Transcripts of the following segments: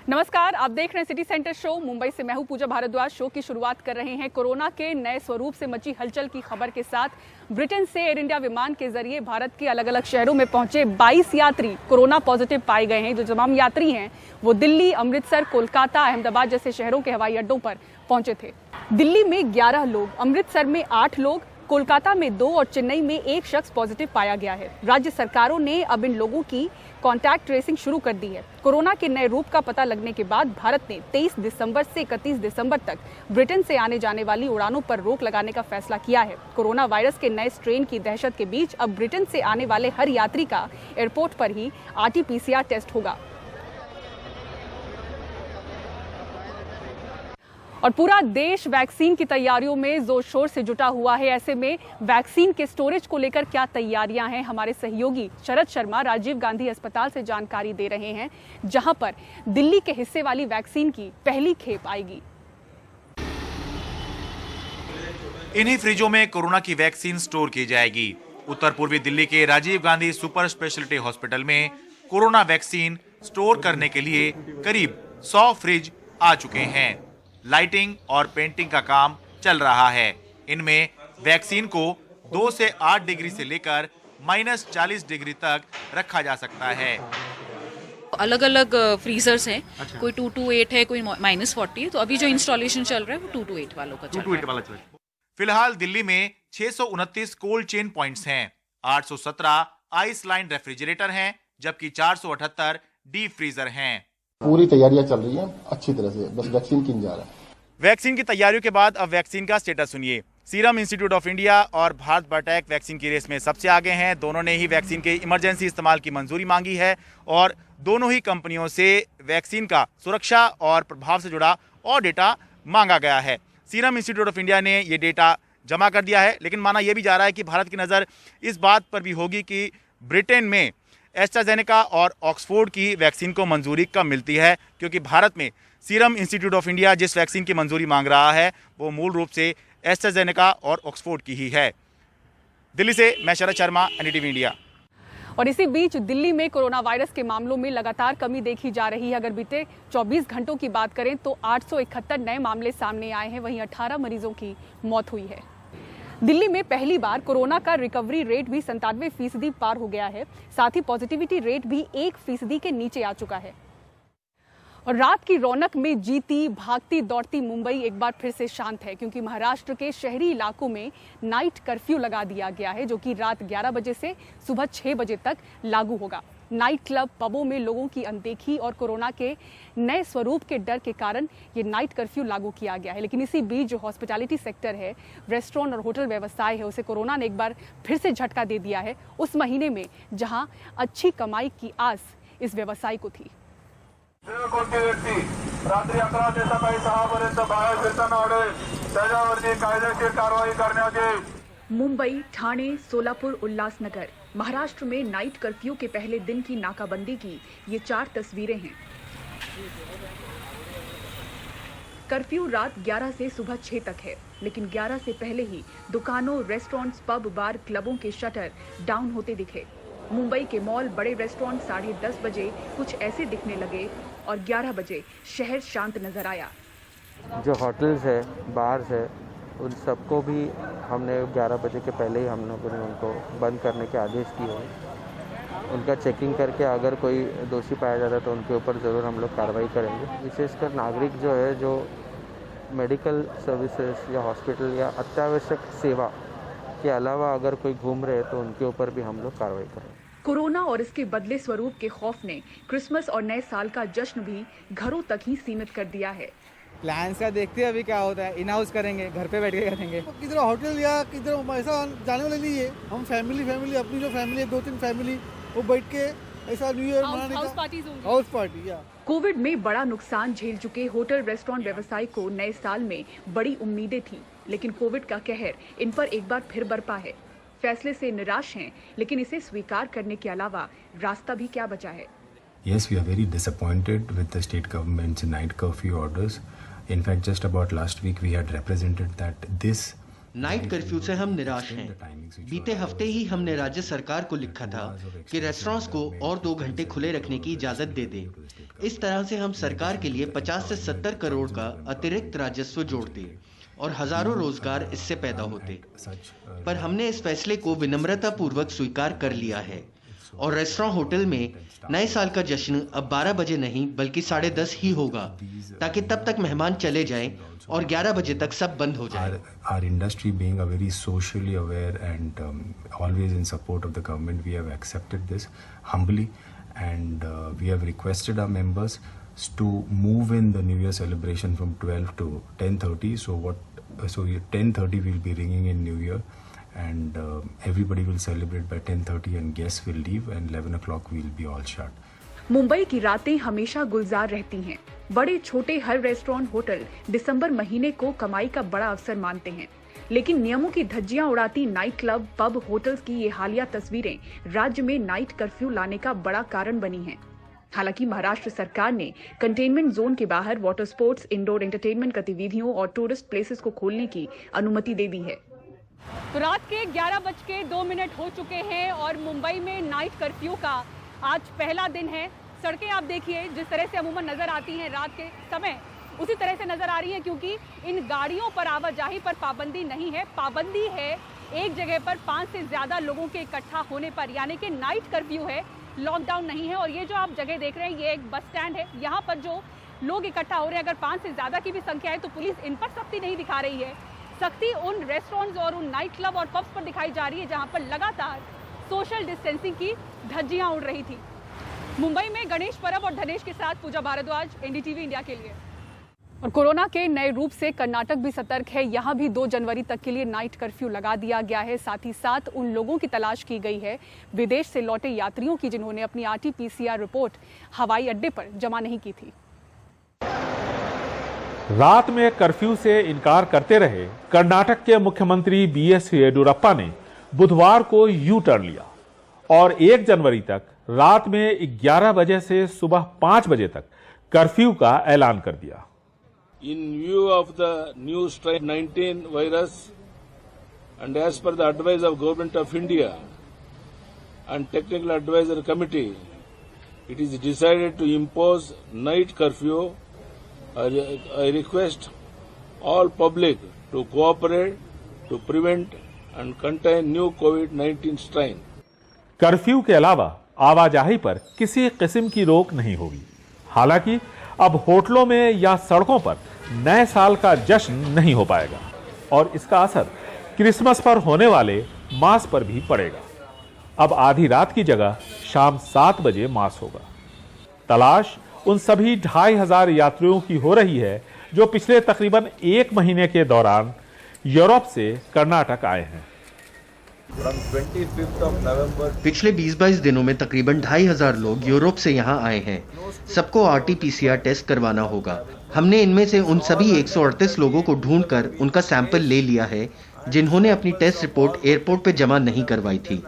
नमस्कार, आप देख रहे हैं सिटी सेंटर शो। मुंबई से मैं हूं पूजा भारद्वाज। शो की शुरुआत कर रहे हैं कोरोना के नए स्वरूप से मची हलचल की खबर के साथ। ब्रिटेन से एयर इंडिया विमान के जरिए भारत के अलग अलग शहरों में पहुंचे 22 यात्री कोरोना पॉजिटिव पाए गए हैं। जो तमाम यात्री हैं वो दिल्ली, अमृतसर, कोलकाता, अहमदाबाद जैसे शहरों के हवाई अड्डों पर पहुंचे थे। दिल्ली में 11 लोग, अमृतसर में 8 लोग, कोलकाता में 2 और चेन्नई में 1 शख्स पॉजिटिव पाया गया है। राज्य सरकारों ने अब इन लोगों की कॉन्टैक्ट ट्रेसिंग शुरू कर दी है। कोरोना के नए रूप का पता लगने के बाद भारत ने 23 दिसंबर से 31 दिसंबर तक ब्रिटेन से आने जाने वाली उड़ानों पर रोक लगाने का फैसला किया है। कोरोना वायरस के नए स्ट्रेन की दहशत के बीच अब ब्रिटेन से आने वाले हर यात्री का एयरपोर्ट पर ही RT-PCR टेस्ट होगा और पूरा देश वैक्सीन की तैयारियों में जोर शोर से जुटा हुआ है। ऐसे में वैक्सीन के स्टोरेज को लेकर क्या तैयारियां हैं, हमारे सहयोगी शरद शर्मा राजीव गांधी अस्पताल से जानकारी दे रहे हैं, जहां पर दिल्ली के हिस्से वाली वैक्सीन की पहली खेप आएगी। इन्हीं फ्रिजों में कोरोना की वैक्सीन स्टोर की जाएगी। उत्तर पूर्वी दिल्ली के Rajiv Gandhi super speciality hospital में कोरोना वैक्सीन स्टोर करने के लिए करीब 100 फ्रिज आ चुके हैं। लाइटिंग और पेंटिंग का काम चल रहा है। इनमें वैक्सीन को 2 से 8 डिग्री से लेकर -40 डिग्री तक रखा जा सकता है। अलग अलग फ्रीजर्स हैं। अच्छा। कोई 2 to 8 है, कोई -40 है। तो अभी जो इंस्टॉलेशन चल रहा है वो 2 to 8 वालों का चल रहा है। फिलहाल दिल्ली में 629 कोल्ड चेन पॉइंट्स हैं, 817 आइस लाइन रेफ्रिजरेटर हैं, जबकि 478 डीप फ्रीजर हैं। पूरी तैयारियां चल रही हैं अच्छी तरह से, बस वैक्सीन किन जा रहा है। वैक्सीन की तैयारियों के बाद अब वैक्सीन का स्टेटस सुनिए। सीरम इंस्टीट्यूट ऑफ इंडिया और भारत बायोटेक वैक्सीन की रेस में सबसे आगे हैं। दोनों ने ही वैक्सीन के इमरजेंसी इस्तेमाल की मंजूरी मांगी है और दोनों ही कंपनियों से वैक्सीन का सुरक्षा और प्रभाव से जुड़ा और डेटा मांगा गया है। सीरम इंस्टीट्यूट ऑफ इंडिया ने ये डेटा जमा कर दिया है, लेकिन माना यह भी जा रहा है कि भारत की नज़र इस बात पर भी होगी कि ब्रिटेन में एस्ट्राजेनेका और ऑक्सफोर्ड की वैक्सीन को मंजूरी कब मिलती है, क्योंकि भारत में सीरम इंस्टीट्यूट ऑफ इंडिया जिस वैक्सीन की मंजूरी मांग रहा है वो मूल रूप से एस्ट्राजेनेका और ऑक्सफोर्ड की ही है। दिल्ली से मैं शरद शर्मा, NDTV इंडिया। और इसी बीच दिल्ली में कोरोना वायरस के मामलों में लगातार कमी देखी जा रही है। अगर बीते 24 घंटों की बात करें तो 871 नए मामले सामने आए हैं, वहीं 18 मरीजों की मौत हुई है। दिल्ली में पहली बार कोरोना का रिकवरी रेट भी 97% पार हो गया है। साथ ही पॉजिटिविटी रेट भी 1% के नीचे आ चुका है। और रात की रौनक में जीती भागती दौड़ती मुंबई एक बार फिर से शांत है, क्योंकि महाराष्ट्र के शहरी इलाकों में नाइट कर्फ्यू लगा दिया गया है, जो कि रात 11 बजे से सुबह 6 बजे तक लागू होगा। नाइट क्लब, पबों में लोगों की अनदेखी और कोरोना के नए स्वरूप के डर के कारण ये नाइट कर्फ्यू लागू किया गया है। लेकिन इसी बीच जो हॉस्पिटैलिटी सेक्टर है, रेस्टोरेंट और होटल व्यवसाय है, उसे कोरोना ने एक बार फिर से झटका दे दिया है, उस महीने में जहां अच्छी कमाई की आस इस व्यवसाय को थी। कोणती व्यक्ती रात्री 11 ते सकाळी 6 पर्यंत बाहेर फिरताना आढळेल त्याच्यावरती कायदेशीर कारवाई करण्यात येईल। मुंबई, ठाणे, सोलापुर, उल्लासनगर, महाराष्ट्र में नाइट कर्फ्यू के पहले दिन की नाकाबंदी की ये 4 तस्वीरें हैं। कर्फ्यू रात 11 से सुबह 6 तक है, लेकिन 11 से पहले ही दुकानों, रेस्टोरेंट्स, पब, बार, क्लबों के शटर डाउन होते दिखे। मुंबई के मॉल, बड़े रेस्टोरेंट 10:30 बजे कुछ ऐसे दिखने लगे और 11 बजे शहर शांत नजर आया। जो होटल्स है, बार्स है, उन सबको भी हमने 11 बजे के पहले ही हम लोगों ने उनको बंद करने के आदेश किए हैं। उनका चेकिंग करके अगर कोई दोषी पाया जाता है तो उनके ऊपर ज़रूर हम लोग कार्रवाई करेंगे। विशेषकर नागरिक जो है, जो मेडिकल सर्विसेज या हॉस्पिटल या अत्यावश्यक सेवा के अलावा अगर कोई घूम रहे तो उनके ऊपर भी हम लोग कार्रवाई करेंगे। कोरोना और इसके बदले स्वरूप के खौफ ने क्रिसमस और नए साल का जश्न भी घरों तक ही सीमित कर दिया है। प्लान्स का देखते हैं अभी क्या होता है। इन हाउस करेंगे, घर पे बैठ के करेंगे। किधर होटल या किधर ऐसा जाने वाले नहीं है। हम फैमिली अपनी जो फैमिली है, 2-3 फैमिली, वो बैठ के ऐसा न्यू ईयर मनाने का हाउस पार्टी या। कोविड में बड़ा नुकसान झेल चुके होटल रेस्टोरेंट व्यवसाय को नए साल में बड़ी उम्मीदें थी, लेकिन कोविड का कहर इन पर एक बार फिर बरपा है। फैसले से निराश हैं, लेकिन इसे स्वीकार करने के अलावा रास्ता भी क्या बचा है। Yes, we are very disappointed with the state government's night curfew orders. In fact, just about last week we had represented that this night curfew से हम निराश हैं। बीते हफ्ते ही हमने राज्य सरकार को लिखा था कि रेस्टोरेंट्स को और 2 घंटे खुले रखने की इजाजत दे दें। इस तरह से हम सरकार के लिए 50 से 70 करोड़ का अतिरिक्त राजस्व जोड़ते और हजारों रोजगार इससे पैदा होते। पर हमने इस फैसले को विनम्रता पूर्वक स्वीकार कर लिया है और रेस्टोरेंट होटल में नए साल का जश्न अब 12 बजे नहीं बल्कि 10:30 ही होगा, ताकि तब तक मेहमान चले जाएं और 11 बजे तक सब बंद हो जाए। Our industry being a very socially aware and always in support of the government, we have accepted this humbly, and we have requested our members to move in the New Year celebration from 12 to 10:30. So 10:30 we'll be ringing in New Year, and everybody will celebrate by 10:30, and guests will leave, and 11 o'clock we'll be all shut. Mumbai की रातें हमेशा गुलजार रहती हैं। बड़े छोटे हर restaurant hotel दिसंबर महीने को कमाई का बड़ा अवसर मानते हैं, लेकिन नियमों की धज्जियां उड़ाती नाइट क्लब, पब, होटल्स की ये हालिया तस्वीरें राज्य में नाइट कर्फ्यू लाने का बड़ा कारण बनी हैं। हालांकि महाराष्ट्र सरकार ने कंटेनमेंट जोन के बाहर वाटर स्पोर्ट्स, इंडोर एंटरटेनमेंट गतिविधियों और टूरिस्ट प्लेसेस को खोलने की अनुमति दे दी है। तो रात के 11:02 हो चुके हैं और मुंबई में नाइट कर्फ्यू का आज पहला दिन है। सड़कें आप देखिए जिस तरह से अमूमन नजर आती हैं रात के समय, उसी तरह से नजर आ रही है, क्योंकि इन गाड़ियों पर आवाजाही पर पाबंदी नहीं है। पाबंदी है एक जगह पर 5 से ज्यादा लोगों के इकट्ठा होने पर, यानी कि नाइट कर्फ्यू है, लॉकडाउन नहीं है। और ये जो आप जगह देख रहे हैं ये एक बस स्टैंड है, यहाँ पर जो लोग इकट्ठा हो रहे हैं, अगर 5 से ज्यादा की भी संख्या है तो पुलिस इन पर सख्ती नहीं दिखा रही है। सख्ती उन रेस्टोरेंट्स और उन नाइट क्लब और पब्स पर दिखाई जा रही है जहाँ पर लगातार सोशल डिस्टेंसिंग की धज्जियां उड़ रही थी। मुंबई में गणेश परब और धनेश के साथ पूजा भारद्वाज, एनडीटीवी इंडिया के लिए। और कोरोना के नए रूप से कर्नाटक भी सतर्क है। यहाँ भी 2 जनवरी तक के लिए नाइट कर्फ्यू लगा दिया गया है। साथ ही साथ उन लोगों की तलाश की गई है विदेश से लौटे यात्रियों की जिन्होंने अपनी RT-PCR रिपोर्ट हवाई अड्डे पर जमा नहीं की थी। रात में कर्फ्यू से इनकार करते रहे कर्नाटक के मुख्यमंत्री BS येडियुरप्पा ने बुधवार को यू टर्न लिया और 1 जनवरी तक रात में 11 बजे से सुबह 5 बजे तक कर्फ्यू का ऐलान कर दिया। In view of the new strain 19 virus and as per the advice of Government of India and Technical Advisory Committee, it is decided to impose night curfew. I request all public to cooperate to prevent and contain new COVID-19 strain. Curfew के अलावा आवाजाही पर किसी किस्म की रोक नहीं होगी। हालांकि अब होटलों में या सड़कों पर नए साल का जश्न नहीं हो पाएगा और इसका असर क्रिसमस पर होने वाले मास पर भी पड़ेगा। अब आधी रात की जगह शाम 7 बजे मास होगा। तलाश उन सभी 2500 यात्रियों की हो रही है जो पिछले तकरीबन 1 महीने के दौरान यूरोप से कर्नाटक आए हैं। पिछले 20-22 दिनों में तकरीबन 2500 लोग यूरोप से यहाँ आए हैं। सबको RT-PCR टेस्ट करवाना होगा। हमने इनमें से उन सभी 138 लोगों को ढूंढकर उनका सैंपल ले लिया है जिन्होंने अपनी टेस्ट रिपोर्ट एयरपोर्ट पे जमा नहीं करवाई थी।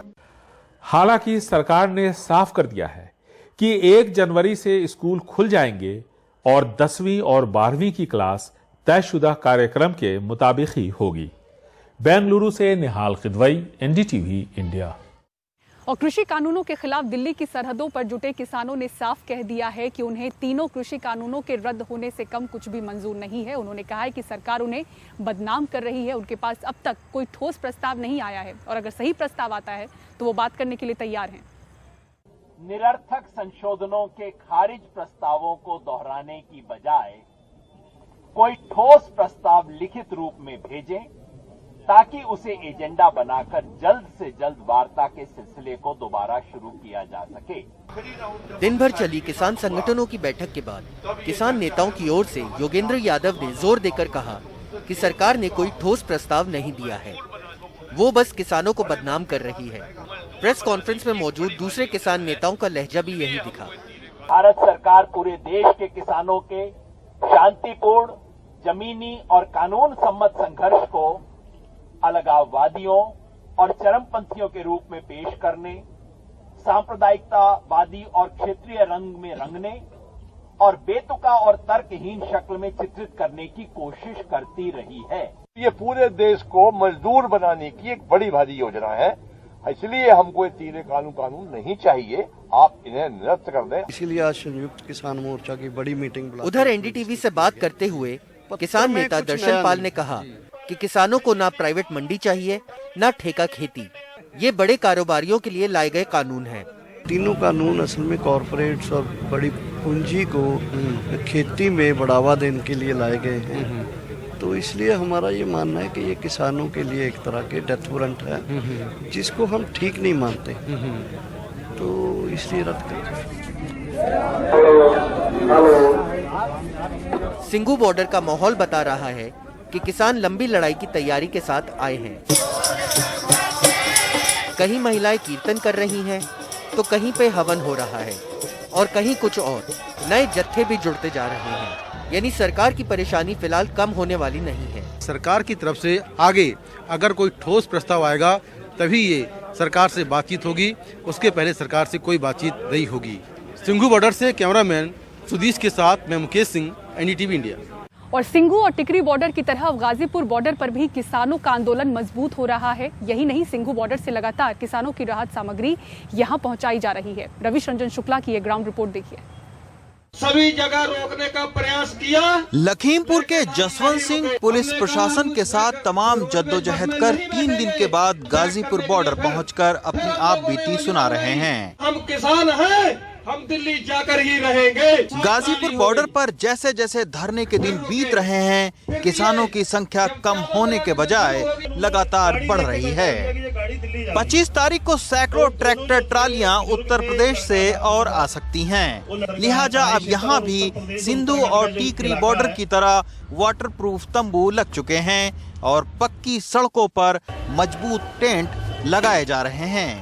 हालांकि सरकार ने साफ कर दिया है कि 1 जनवरी से स्कूल खुल जाएंगे और 10वीं और 12वीं की क्लास तयशुदा कार्यक्रम के मुताबिक ही होगी। बेंगलुरु से निहाल खिदवई, एनडीटीवी इंडिया। और कृषि कानूनों के खिलाफ दिल्ली की सरहदों पर जुटे किसानों ने साफ कह दिया है कि उन्हें तीनों कृषि कानूनों के रद्द होने से कम कुछ भी मंजूर नहीं है। उन्होंने कहा है कि सरकार उन्हें बदनाम कर रही है। उनके पास अब तक कोई ठोस प्रस्ताव नहीं आया है और अगर सही प्रस्ताव आता है तो वो बात करने के लिए तैयार हैं। निरर्थक संशोधनों के खारिज प्रस्तावों को दोहराने की बजाय कोई ठोस प्रस्ताव लिखित रूप में भेजें ताकि उसे एजेंडा बनाकर जल्द से जल्द वार्ता के सिलसिले को दोबारा शुरू किया जा सके। दिन भर चली किसान संगठनों की बैठक के बाद किसान नेताओं की ओर से योगेंद्र यादव ने जोर देकर कहा कि सरकार ने कोई ठोस प्रस्ताव नहीं दिया है, वो बस किसानों को बदनाम कर रही है। प्रेस कॉन्फ्रेंस में मौजूद दूसरे किसान नेताओं का लहजा भी यही दिखा। भारत सरकार पूरे देश के किसानों के शांतिपूर्ण, जमीनी और कानून सम्मत संघर्ष को अलगाववादियों और चरमपंथियों के रूप में पेश करने, सांप्रदायिकतावादी और क्षेत्रीय रंग में रंगने और बेतुका और तर्कहीन शक्ल में चित्रित करने की कोशिश करती रही है। ये पूरे देश को मजदूर बनाने की एक बड़ी भारी योजना है इसलिए हमको ये तीनों कानून नहीं चाहिए, आप इन्हें निरस्त कर दें। इसीलिए आज संयुक्त किसान मोर्चा की बड़ी मीटिंग बुलाई। उधर एनडीटीवी से बात करते हुए किसान नेता दर्शन पाल ने कहा कि किसानों को ना प्राइवेट मंडी चाहिए ना ठेका खेती, ये बड़े कारोबारियों के लिए लाए गए कानून हैं। तीनों कानून असल में कॉरपोरेट्स और बड़ी पूंजी को खेती में बढ़ावा देने के लिए लाए गए हैं। तो इसलिए हमारा ये मानना है कि ये किसानों के लिए एक तरह के डेथ वारंट है, जिसको हम ठीक नहीं मानते, तो इसलिए रद्द करते। सिंघू बॉर्डर का माहौल बता रहा है कि किसान लंबी लड़ाई की तैयारी के साथ आए हैं। कहीं महिलाएं कीर्तन कर रही हैं, तो कहीं पे हवन हो रहा है और कहीं कुछ और नए जत्थे भी जुड़ते जा रहे हैं। यानी सरकार की परेशानी फिलहाल कम होने वाली नहीं है। सरकार की तरफ से आगे अगर कोई ठोस प्रस्ताव आएगा तभी ये सरकार से बातचीत होगी, उसके पहले सरकार से कोई बातचीत नहीं होगी। सिंघू बॉर्डर से कैमरामैन सुदीश के साथ मैं मुकेश सिंह, एनडीटीवी इंडिया। और सिंघू और टिकरी बॉर्डर की तरह गाजीपुर बॉर्डर पर भी किसानों का आंदोलन मजबूत हो रहा है। यही नहीं, सिंघू बॉर्डर से लगातार किसानों की राहत सामग्री यहां पहुंचाई जा रही है। रविश रंजन शुक्ला की ये ग्राउंड रिपोर्ट देखिए। सभी जगह रोकने का प्रयास किया। लखीमपुर के जसवंत सिंह पुलिस प्रशासन के साथ तमाम जद्दोजहद कर 3 दिन के बाद गाजीपुर बॉर्डर पहुंचकर अपनी आप बीती सुना रहे हैं। हम किसान हैं, हम दिल्ली जाकर ही रहेंगे। गाजीपुर बॉर्डर पर जैसे जैसे धरने के दिन बीत रहे हैं, किसानों की संख्या कम होने के बजाय लगातार बढ़ रही है। 25 तारीख को सैकड़ों ट्रैक्टर ट्रालियां उत्तर प्रदेश से और आ सकती हैं। लिहाजा अब यहां भी सिंधु और टीकरी बॉर्डर की तरह वाटरप्रूफ तंबू लग चुके हैं और पक्की सड़कों पर मजबूत टेंट लगाए जा रहे हैं।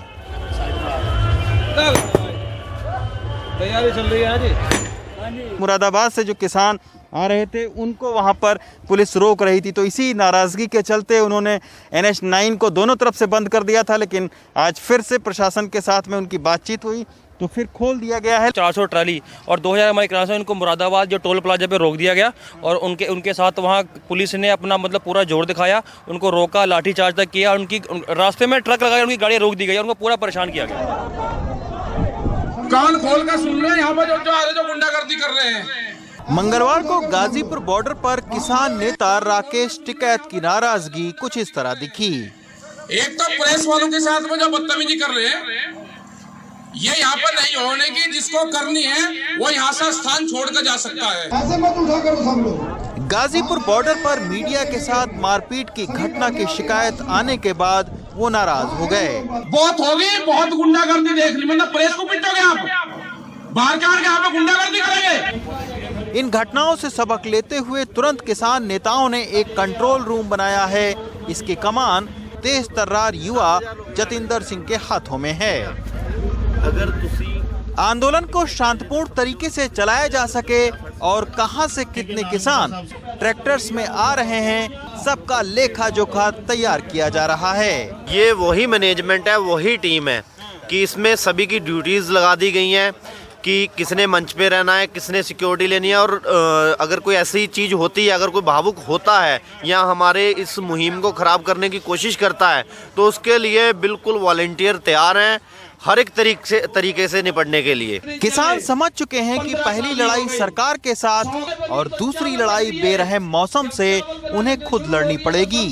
तैयारी चल रही है जी। मुरादाबाद से जो किसान आ रहे थे उनको वहां पर पुलिस रोक रही थी, तो इसी नाराजगी के चलते उन्होंने NH9 को दोनों तरफ से बंद कर दिया था, लेकिन आज फिर से प्रशासन के साथ में उनकी बातचीत हुई तो फिर खोल दिया गया है। 400 ट्राली और 2000 हमारे किसान इनको मुरादाबाद जो टोल प्लाजा पे रोक दिया गया और उनके साथ वहाँ पुलिस ने अपना मतलब पूरा जोर दिखाया, उनको रोका, लाठीचार्ज तक किया, उनकी रास्ते में ट्रक लगाया, उनकी गाड़ियाँ रोक दी गई, उनको पूरा परेशान किया गया। कान खोल कर सुन रहे हैं यहाँ पर जो आ रहे, जो गुंडागर्दी कर रहे हैं। मंगलवार को गाजीपुर बॉर्डर पर किसान नेता राकेश टिकैत की नाराजगी कुछ इस तरह दिखी। एक तो प्रेस वालों के साथ में जो बदतमीजी कर रहे हैं, ये यहाँ पर नहीं होने की, जिसको करनी है वो यहाँ से स्थान छोड़कर जा सकता है। ऐसे मत उठा करो सब लोग। गाजीपुर बॉर्डर पर मीडिया के साथ मारपीट की घटना की शिकायत आने के बाद वो नाराज हो गए। बहुत हो गई, बहुत गुंडागर्दी देख ली, मतलब प्रेस को पिटोगे आप, बाहर के यहाँ पे गुंडागर्दी करेंगे। इन घटनाओं से सबक लेते हुए तुरंत किसान नेताओं ने एक कंट्रोल रूम बनाया है। इसकी कमान तेज तर्रार युवा जतिंदर सिंह के हाथों में है। अगर आंदोलन को शांतिपूर्ण तरीके से चलाया जा सके और कहां से कितने किसान ट्रैक्टर्स में आ रहे हैं, सबका लेखा जोखा तैयार किया जा रहा है। ये वही मैनेजमेंट है, वही टीम है कि इसमें सभी की ड्यूटीज लगा दी गई हैं कि किसने मंच पे रहना है, किसने सिक्योरिटी लेनी है, और अगर कोई ऐसी चीज़ होती है, अगर कोई भावुक होता है या हमारे इस मुहिम को ख़राब करने की कोशिश करता है, तो उसके लिए बिल्कुल वॉलंटियर तैयार हैं हर एक तरीके से निपटने के लिए। किसान समझ चुके हैं कि पहली लड़ाई सरकार के साथ और दूसरी लड़ाई बेरहम मौसम से उन्हें खुद लड़नी पड़ेगी।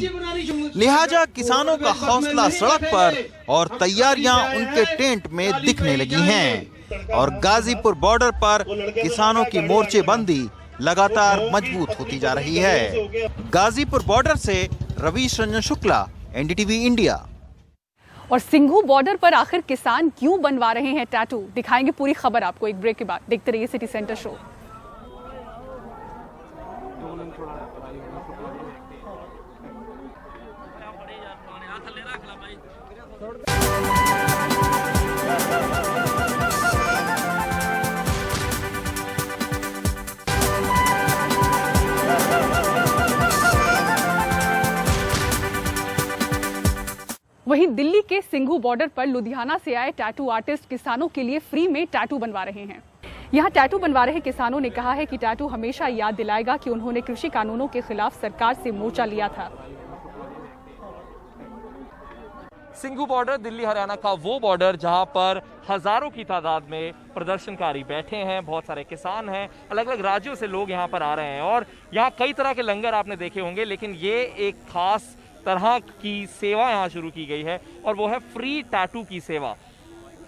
लिहाजा किसानों का हौसला सड़क पर और तैयारियां उनके टेंट में दिखने लगी हैं और गाजीपुर बॉर्डर पर किसानों की मोर्चेबंदी लगातार मजबूत होती जा रही है। गाजीपुर बॉर्डर से रविश रंजन शुक्ला, एनडीटीवी इंडिया। और सिंघू बॉर्डर पर आखिर किसान क्यों बनवा रहे हैं टैटू, दिखाएंगे पूरी खबर आपको एक ब्रेक के बाद। देखते रहिए सिटी सेंटर शो। वहीं दिल्ली के सिंघू बॉर्डर पर लुधियाना से आए टैटू आर्टिस्ट किसानों के लिए फ्री में टैटू बनवा रहे हैं। यहां टैटू बनवा रहे किसानों ने कहा है कि टैटू हमेशा याद दिलाएगा कि उन्होंने कृषि कानूनों के खिलाफ सरकार से मोर्चा लिया था। सिंघू बॉर्डर दिल्ली हरियाणा का वो बॉर्डर जहां पर हजारों की तादाद में प्रदर्शनकारी बैठे हैं, बहुत सारे किसान हैं, अलग अलग राज्यों से लोग यहां पर आ रहे हैं और यहां कई तरह के लंगर आपने देखे होंगे, लेकिन ये एक खास तरह की सेवा यहां शुरू की गई है और वो है फ्री टैटू की सेवा।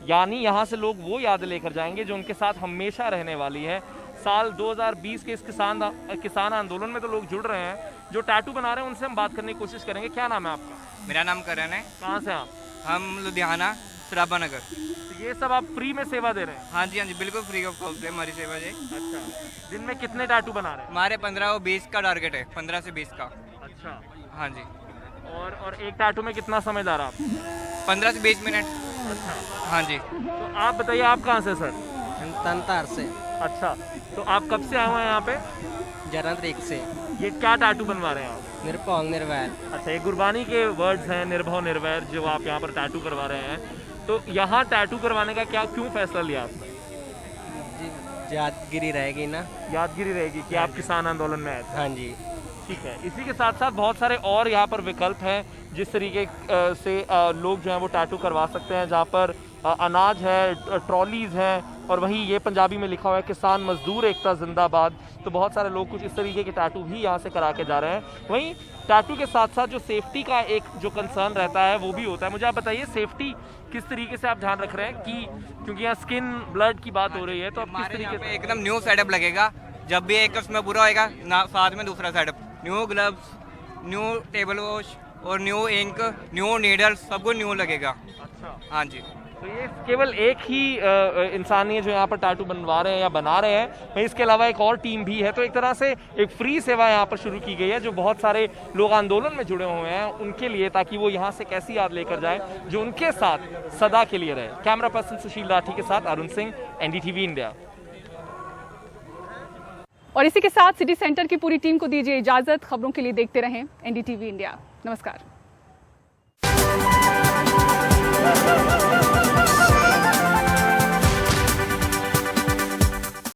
यानी यहां से लोग वो यादें लेकर जाएंगे जो उनके साथ हमेशा रहने वाली है। साल 2020 के इस किसान आंदोलन में तो लोग जुड़ रहे हैं, जो टैटू बना रहे हैं उनसे हम बात करने की कोशिश करेंगे। क्या नाम है आपका? मेरा नाम करण है। कहाँ से आप? हम लुधियाना सराबा नगर। तो ये सब आप फ्री में सेवा दे रहे हैं? हाँ जी बिल्कुल फ्री ऑफ कॉस्ट है हमारी सेवा जी। अच्छा, दिन में कितने टैटू बना रहे हैं? हमारे 15 और 20 का टारगेट है, 15 से 20 का। अच्छा, हाँ जी। और एक टैटू में कितना समय जा रहा है? 15 से 20 मिनट। अच्छा, हाँ जी। तो आप बताइए, आप कहाँ से सर? तंतार से। अच्छा, तो आप कब से आए हुए हैं यहाँ पे? 11 तारीख से। ये क्या टैटू बनवा रहे हैं आप? निर्भव निर्वैर। अच्छा, ये गुरबानी के वर्ड्स हैं, निर्भव निर्वैर, जो आप यहाँ पर टैटू करवा रहे हैं। तो यहाँ टैटू करवाने का क्यों फैसला लिया आपने? जी, यादगिरी रहेगी ना। यादगिरी रहेगी कि आप किसान आंदोलन में आए थे। हाँ जी, ठीक है। इसी के साथ साथ बहुत सारे और यहाँ पर विकल्प हैं जिस तरीके से लोग जो हैं वो टैटू करवा सकते हैं, जहाँ पर अनाज है, ट्रॉलीज़ हैं और वहीं ये पंजाबी में लिखा हुआ है किसान मजदूर एकता जिंदाबाद। तो बहुत सारे लोग कुछ इस तरीके के टैटू भी यहाँ से करा के जा रहे हैं। वहीं टैटू के साथ साथ जो सेफ्टी का एक जो कंसर्न रहता है वो भी होता है। मुझे आप बताइए, सेफ्टी किस तरीके से आप ध्यान रख रहे हैं कि क्योंकि यहाँ स्किन ब्लड की बात हो रही है, तो आप किस तरीके से? एकदम न्यू सेटअप लगेगा। जब भी एक उसमें पूरा होएगा ना, साथ में दूसरा setup, new gloves, new table wash और न्यू इंक, न्यू नीडल्स, सब कुछ न्यू लगेगा। अच्छा, हाँ जी। तो ये केवल एक ही इंसान है जो यहाँ पर टैटू बनवा रहे हैं या बना रहे हैं, वहीं इसके अलावा एक और टीम भी है। तो एक तरह से एक फ्री सेवा यहाँ पर शुरू की गई है जो बहुत सारे लोग आंदोलन में जुड़े हुए हैं उनके लिए, ताकि वो यहाँ से कैसी याद लेकर जाए जो उनके साथ सदा के लिए रहे। कैमरा पर्सन सुशील राठी के साथ अरुण सिंह, NDTV इंडिया। और इसी के साथ सिटी सेंटर की पूरी टीम को दीजिए इजाजत। खबरों के लिए देखते रहें NDTV इंडिया। नमस्कार।